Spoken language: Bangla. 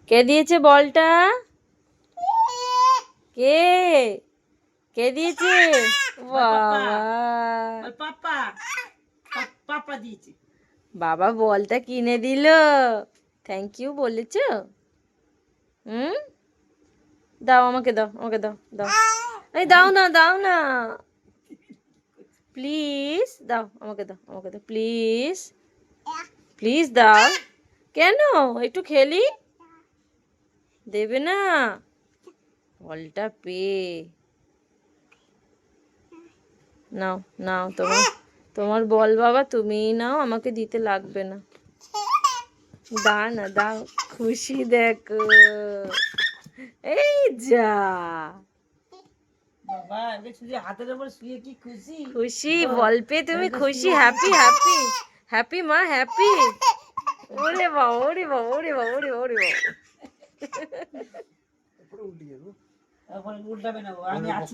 কে দিয়েছে বলটা? কে কে দিয়েছে? বাবা পাপা দিয়েছে। বাবা বলটা কিনে দিল। থ্যাংক ইউ বলেছো? হুম, দাও আমাকে, দাও আমাকে, দাও দাও। এই দাও না, দাও না, প্লিজ দাও আমাকে, দাও আমাকে, দাও প্লিজ, প্লিজ দাও। কেন? একটু খেলি, দেবে না? বলটা পেয়ে নাও, নাও তোমার, তোমার বল বাবা, তুমিই নাও, আমাকে দিতে লাগবে না। দাও না, দাও, খুশি দেখো, এই যা বাবা এবার শুধু হাতের উপর শুয়ে কি খুশি। খুশি, বল পেয়ে তুমি খুশি, হ্যাপি হ্যাপি হ্যাপি মা, হ্যাপি। ওরে বাবা, ওরে বাবা, ওরে বাবা, ওরে বাবা, ওরে বাবা। এখন উল্টাবে না, আমি আছি।